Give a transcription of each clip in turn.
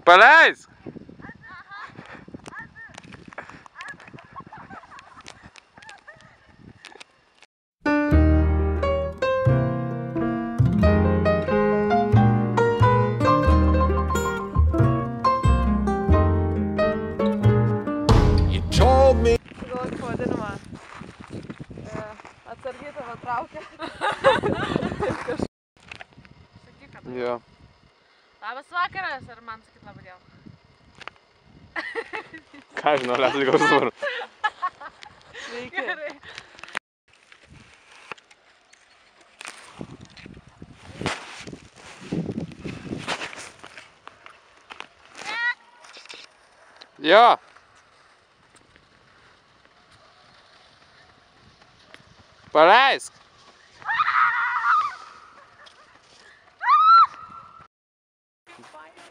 Paleisk! Pavadinimą. Atsargiai tave traukia. Sakyk, kad... Jo. Labas vakaras, ar man sakyt labą dieną? Ką žinau, liatas gaus svaru. Sveiki. Gerai. Jo. Paleisk!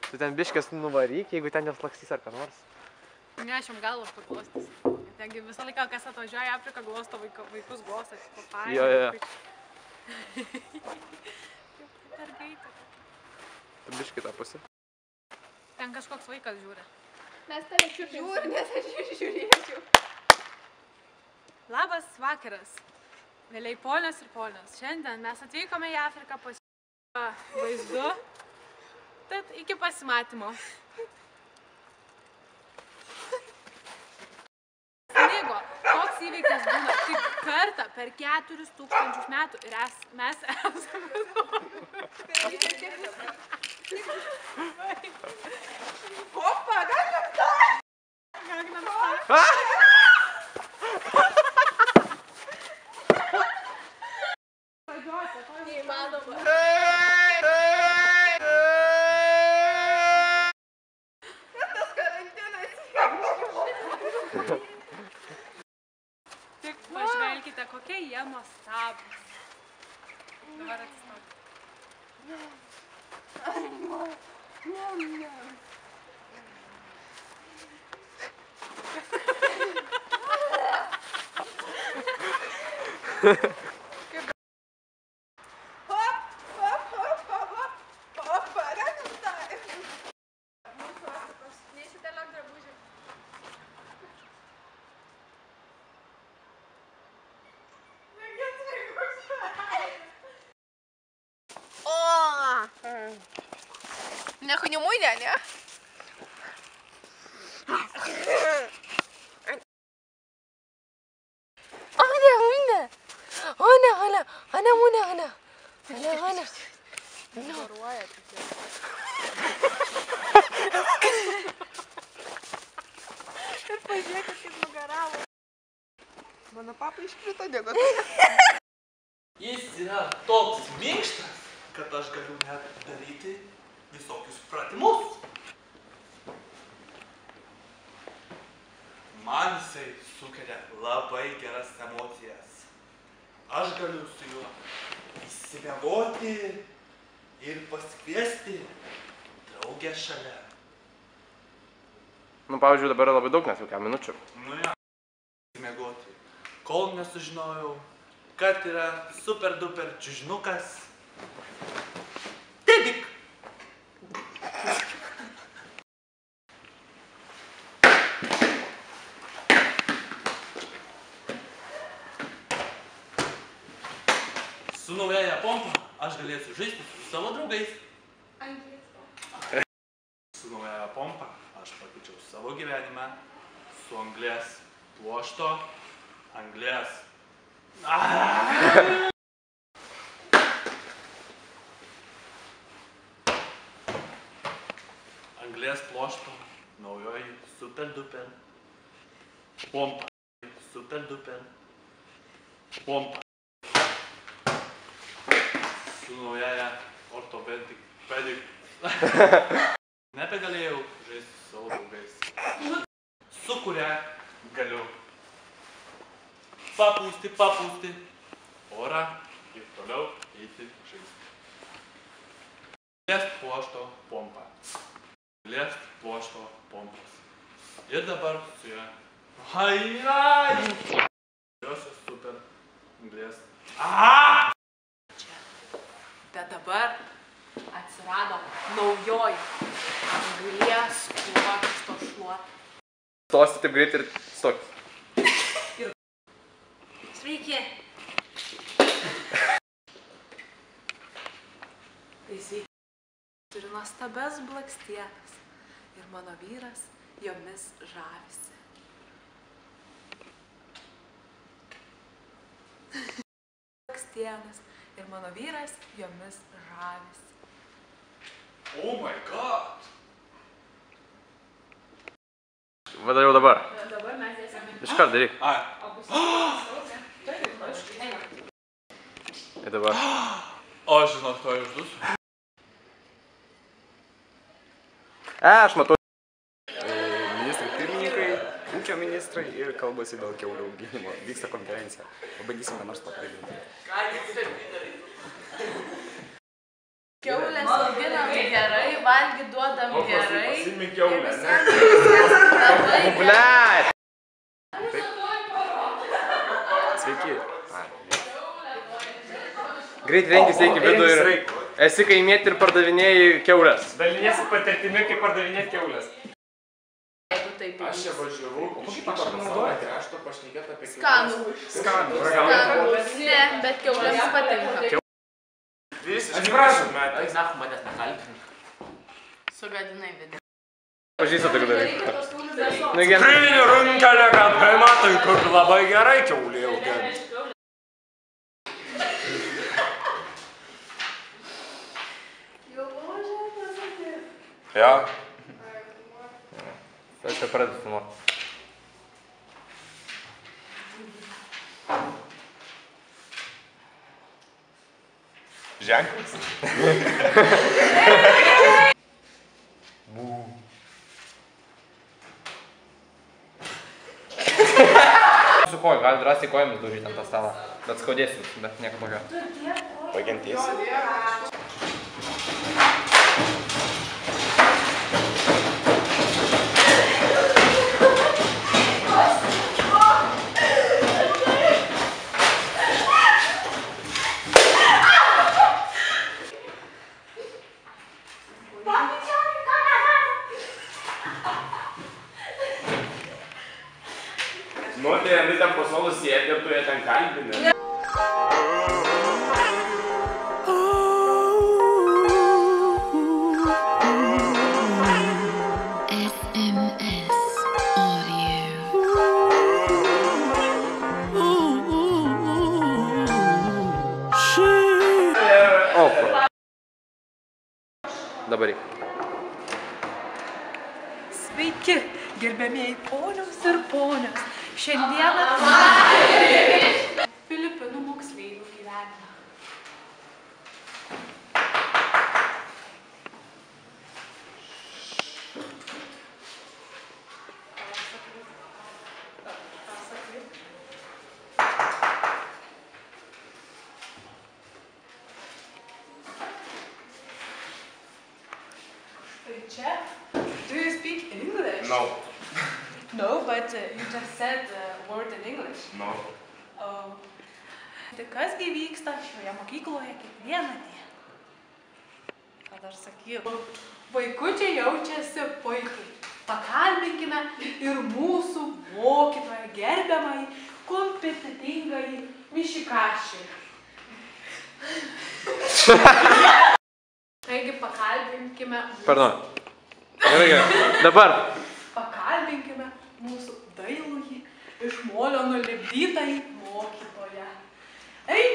Tu ten biškės nuvaryk, jeigu ten neslakstys ar ką nors. Ne, aš jam galvą paglostys. Tengi visą laiką, kas atvažiuoja į Afriką, glosto vaikus glostas. Jo. Per greitai. Tu biškį tą pusę. Ten kažkoks vaikas žiūri. Mes tave žiūri, nes aš žiūrėčiau. Labas vakaras. Vėliai ponios ir ponios. Šiandien mes atvykome į Afriką vaizdu. Tad iki pasimatymo. Snigo, toks įvykis būna tik kartą per 4000 metų ir mes esame Opa, Gangnam Style! Neįmanoma. Tas karantinas. Tik pažvelkite, kokie jie nuostabūs. Dabar atsistok. Neišsidėliok drabužį. Нахуй не? Garuoja tik jau. Ir pažiūrėkit, kaip nugaravo. Mano papa iškrito, dėgo. Jis yra toks minkštas, kad aš galiu net daryti visokius pratimus. Man jisai sukelia labai geras emocijas. Aš galiu su juo įsimiegoti ir pasikviesti draugę šalia. Nu, pavyzdžiui, dabar yra labai daug, nes jau ką minučių. Nu ja, įsimiegoti. Kol nesužinojau, kad yra super duper čiužinukas. Tėdik! Su naujaja pompa aš galėsiu žaisti su savo draugais. Su naujaja pompa aš pakeičiau savo gyvenimą su anglies pluošto anglies. Anglies pluošto naujoji super duper pompa. Super duper pompa. Su naujaja ortopedik. Nebegalėjau žaisti su savo draugais. Su kuria galiu papūsti orą ir toliau eiti žaisti. Anglies pluošto pompa. Anglies pluošto pompas. Ir dabar su ja. Josios super anglies. Bet dabar atsirado naujoji Anglies, kuokšto šluo. Stosi taip greit ir stok. Sveiki. Sveiki. Turiu nuostabias blakstienas ir mano vyras jomis žavisi. Blakstienas ir mano vyras jomis žavisi. Oh my god. Vadariau dabar. Dabar mes esame. Iškart daryk. Ai. Ir dabar. O aš žinot, ko uždus? Aš matau. Ministrai pirmininkai, ūkio ministrai ir kalbasi dėl kiaulių auginimo. Vyksta konferencija. Pabandysime nors pakalbėti. Kiaulės auginam gerai, valgy duodam gerai. Pasimi kiaulę, Labai Blet. Sveiki. Greit renkis eik į vidų ir esi kaimieti ir pardavinėjai kiaulės. Daliniesi patirtimi, kaip pardavinėti kiaulės. jeigu taip Aš čia važiavau, kaip aš naudojate, aš to pašnekėt apie Skanų. Skanų. Ne, bet kiaulėms patinka. Atsiprašom, Eik, nahu, manęs nekalbink. Sugadinai vidį. Pažįsta tokių dalykų. Nu, gen. Priviniu runkelę, kad matai, kur labai gerai kiaulė auginti. Ja. Aš čia pradedu filmuoti. Ženklas. Su koju, gali drąsiai kojomis daužyti ant tą stalą. Bet skaudėsiu, bet nieko tokio. Pagentėsi. Nu, tai jinai ten po suolu sėdi ir tu ją ten kalbini. SMS Audio. Opa. Dabar reik. Sveiki, gerbėmieji ponios ir ponios. Šiandieną Filipinų moksleivių gyvenimą. Tai čia, do you speak English? No. No, but you just said the word in English. No. Oh. Tai kasgi vyksta šioje mokykloje kiekvieną dieną? Ką dar sakyk? Vaikučiai jaučiasi puikiai. Pakalbinkime ir mūsų mokytoją gerbiamąjį, kompetentingąjį Mišikašį. Taigi pakalbinkime Pardon. Gerai, gerai. Dabar. Pakalbinkime mūsų dailųjį, iš molio nulipdytąjį mokytoją. Ei!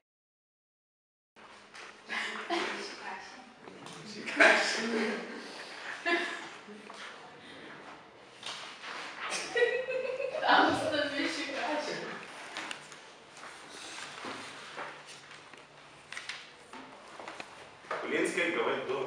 Tamsta Mišikašį. Kulinskai, gavai 2.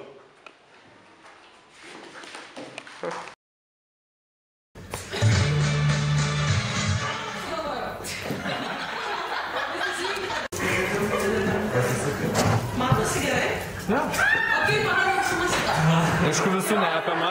Matosi gerai? Ne. O kaip mano mūsų masita? Aišku, visų neapima.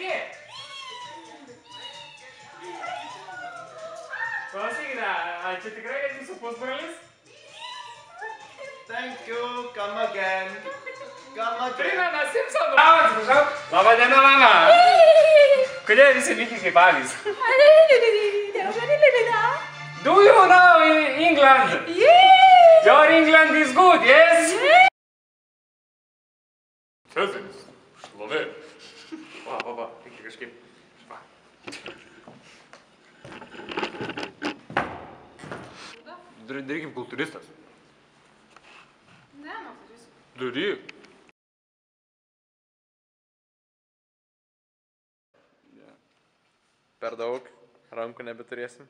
Sveiki! Klausykite, ar čia tikrai jūsų pusbrolis? Thank you, come again. Come again. Primena Simpsonų. Atsiprašau. Labą dieną, mama. Kodėl visi lygiai kaip avys? Do you know England? Yeah. Your England is good, yes? Cezaris, šlovė. Va, reikia kažkaip. Va. Darykim kultūristas. Ne, padarysiu. Daryk. Per daug. Rankų nebeturėsim.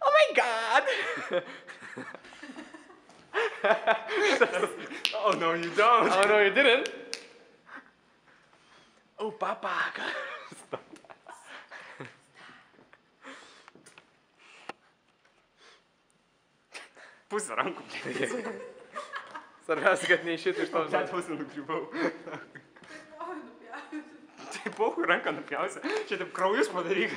Oh my god! Oh no, you don't. Oh no, you didn't. Oh, papa. Pusę rankų. Svarbiausia, kad neišėtų iš to Net pusę nukrypau. Tai pauhui ranką nupjausi. Čia taip kraujus padaryk.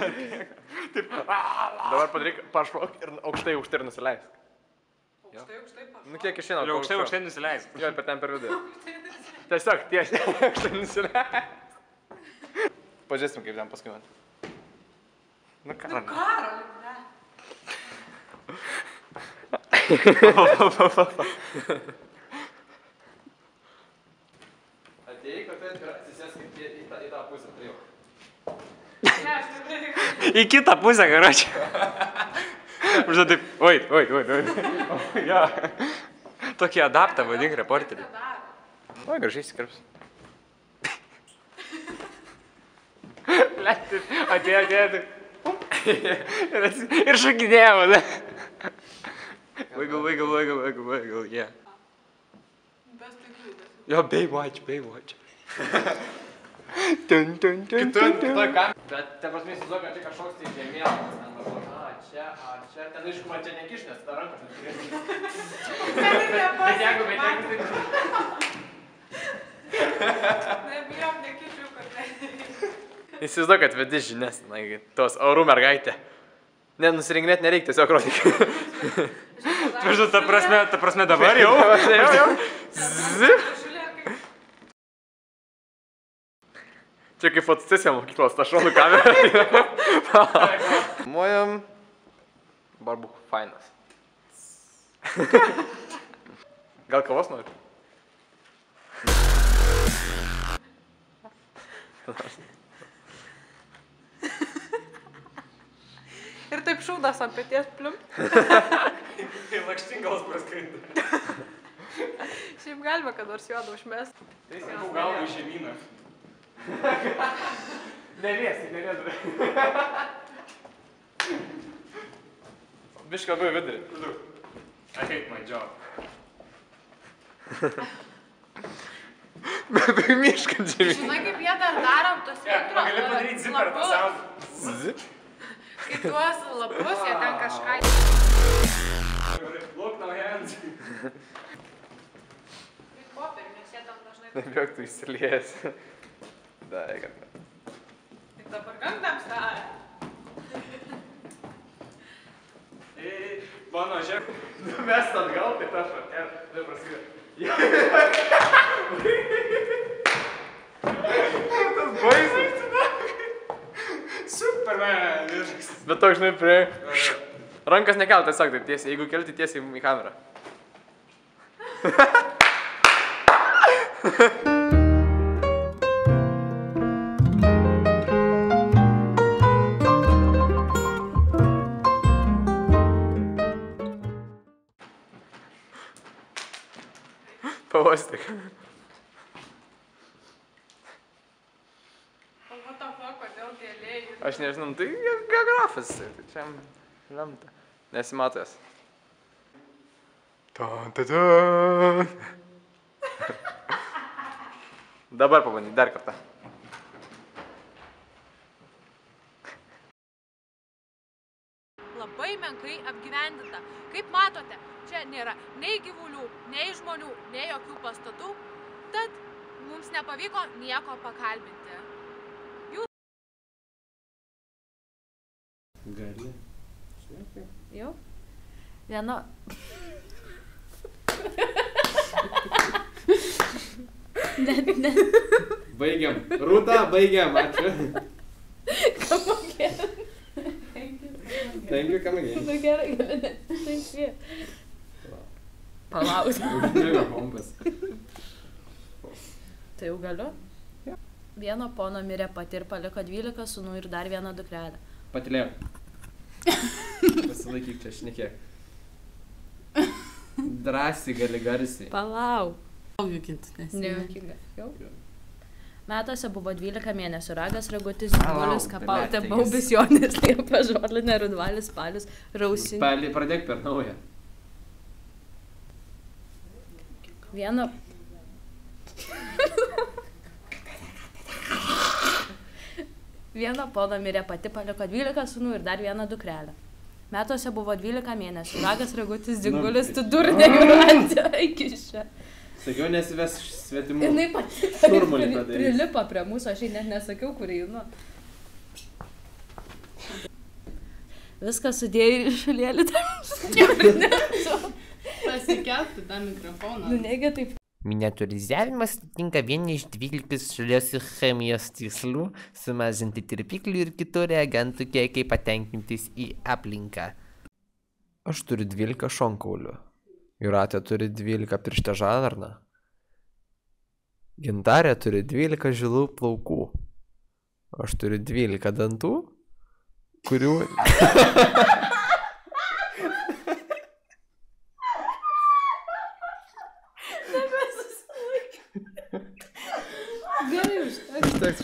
Taip. Dabar padaryk, pašok ir aukštai ir nusileisk. Aukštai pašok. Nu kiek išeina? Ir aukštai nusileisk. Jo, per ten per vidurį. Tiesiog tiesiai aukštai nusileisk. Pažiūrėsim, kaip ten paskui man. Nu ką? Karoli, ne. Ateik, atsisėsk į tą pusę, tai jau. Ne, aš tikrai. Į kitą pusę, karočią. Žinai, taip, oi. Ja. Tokį adaptą vadink reporterį. O, gražiai įsikirps. Atėjo. Ir šakinėjau, ne? Wiggle, yeah. Be stiklių. Jo, Baywatch. Kitoj kam. Bet, te prasme, įsivaizduoju, kad čia kažkoks tai žemėlapis. Čia. Ten aišku, man čia nekiš, nes ta ranka neturėtų. Bet jeigu tai... Nebijom, nekišiu, kad tai. Įsivaizduoju, kad vedi žinias, tos orų mergaitė. Ne, nusirinkinėt nereikia, tiesiog rodyk. Tvirtu, ta prasme dabar jau. Jau. Zip. Čia kaip fotosesija mokyklos, ta šonų kamera. Mojam. Barbu fainas. Gal kavos nori? Ir taip šūdas ant peties plium. Ir lakštingalas praskrinda. Šiaip galima, kad nors juodą užmest. Tai sakau galvą į žemyną. Neliesi. Biškai labai vidurį. I hate my job. Miškant žemyn. Žinai, kaip jie dar darom tos Gali padaryti ziperą tą sound. Zip. Kai tuos lapus, jie ten kažką... Look no hands. Kaip popierių, nes jie ten dažnai... Nebijok, tu įsilies. Da, eikam. Tik dabar gangdam starą. Mano žiūrėk. Mes atgal, tai ta šakė. Tai prasidė. Tas baisas. Superman. Bet toks, žinai, prie... Rankas nekelt, tiesiog tai tiesiai. Jeigu kelti tiesiai į kamerą. Pavostik. O what the fuck, kodėl gėlėjų? Aš nežinau, tai geografas. Tai čia lemta. Nesimatęs. Dabar pabandyk, dar kartą. Labai menkai apgyvendinta. Kaip matote, čia nėra nei gyvulių, nei žmonių, nei jokių pastatų. Tad mums nepavyko nieko pakalbinti. Gali. Jau? Viena... Ne. Baigiam. Rūta, baigiam. Ačiū. Come again. Thank you, come again. Nu gerai, gali ne. Thank you. Palauk. Užmigo kompas. Tai jau galiu? Vieno pono mirė pati ir paliko 12 sūnų ir dar vieną dukrelę. Patylėjau. Pasilaikyk čia, šnekėk. Drąsiai gali garsiai. Palauk. Juokinti, nes. Nejuokinga. Jau? Metuose buvo 12 mėnesių ragas, ragutis, gyvulis, kapautė, baubis, jonis, liepa, žodlinė, rudvalis, spalius, rausinė. Spalį pradėk per naują. Vieno pono mirė pati, paliko 12 sūnų ir dar vieną dukrelę. Metuose buvo 12 mėnesių ragas, ragutis, dingulis, tu durnė jūratė, iki čia. Sakiau, nesives svetimų. Jinai pati prilipo prie mūsų, aš net nesakiau, kur einu. Viską sudėjai ir šalėlį tam. Pasikelti tą mikrofoną. Nu, negi taip. Miniaturizavimas atitinka vieną iš 12 žaliosios chemijos tikslų – sumažinti tirpiklių ir kitų reagentų kiekiai patenkintis į aplinką. Aš turiu 12 šonkaulių. Jūratė turi 12 pirštę žarną. Gintarė turi 12 žilų plaukų. Aš turiu 12 dantų, kurių... Gerai, užteks.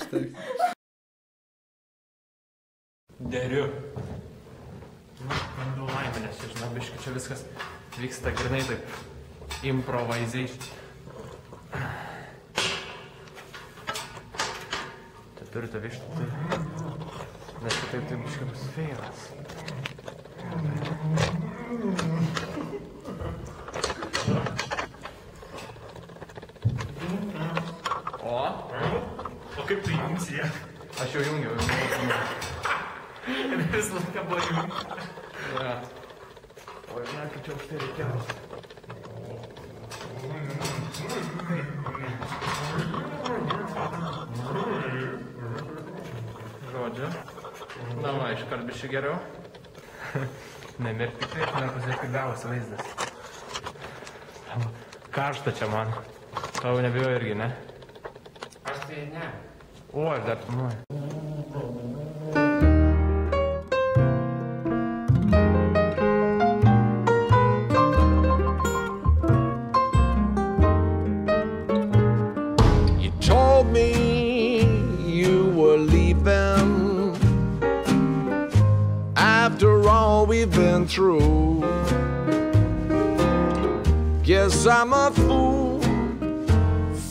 Deriu. Bandau laimę, nes čia, žinau, biškai čia viskas vyksta grinai taip improvisation. Čia turite vištą, tai... Nes čia taip biškai bus feilas. O kaip tu jungsi ją? Aš jau jungiau. Ir vis laiką buvo jungi. Ja. O ir man, kaip čia už tai reikėjo. Žodžiu. Na, va, iškart biškai geriau. Nemirk tikrai, aš noriu pasižiūrėti, kaip gavosi vaizdas. Karšta čia man. Tau nebijoju irgi, ne? Aš tai ne. O, aš dar planuoju. You told me you were leaving after all we've been through. Guess I'm a fool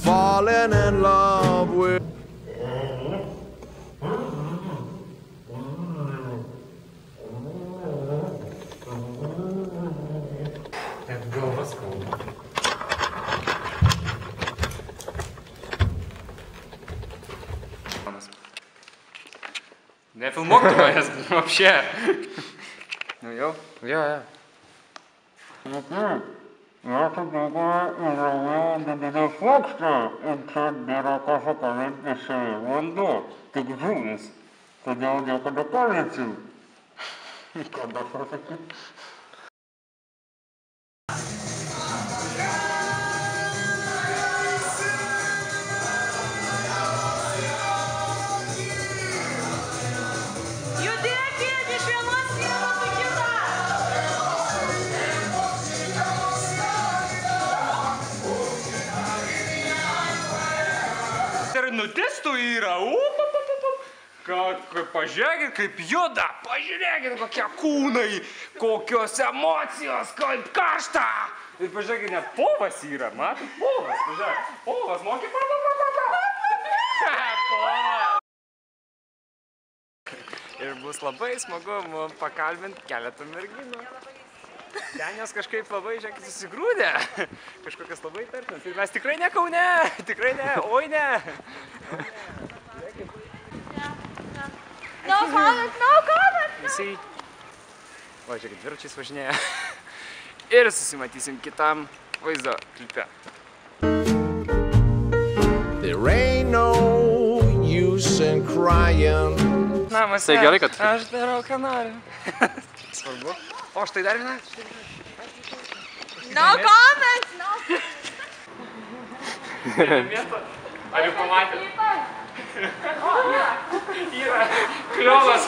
falling in love with. Net galva skauda. Nefilmuok tu manęs, вообще. Nu jau? Jo. Я тобі зробив додаю фоксту, і це біро кожакові пішли воду. Ти джуніс. Тоді одяка до палицю. Кода профіки. Nutistų yra, pažiūrėkit, kaip juda, pažiūrėkit, kokie kūnai, kokios emocijos, kaip karšta. Ir pažiūrėkit, net povas yra, matot, povas, pažiūrėkit, povas, moki, povas. Ir bus labai smagu pakalbinti keletą merginų. Ten jos kažkaip labai, žiūrėkit, susigrūdė. Kažkokias labai tartinas. Ir mes tikrai ne Kaune, tikrai ne, oi ne. No comment. Visi. O, žiūrėkit, dviračiais važinėja. Ir susimatysim kitam vaizdo klipe. There ain't no use in crying. Namas, Tai gerai, kad... Aš darau, ką noriu. Svarbu. O, štai dar viena. No comment. Ar jau pamatė? Yra kliovas.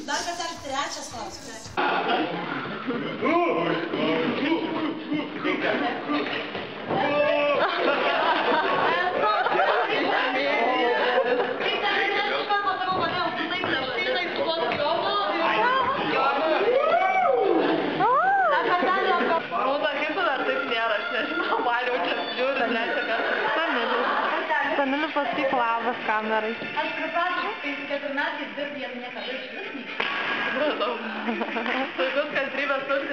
Dar kartelį trečias klausimas. Pamiliu paskui labas kamerai. Aš priprašau, kai 4 metais dirbti, jam niekada išvis neįsivaizduoju. Supratau. Tokios kantrybės turi.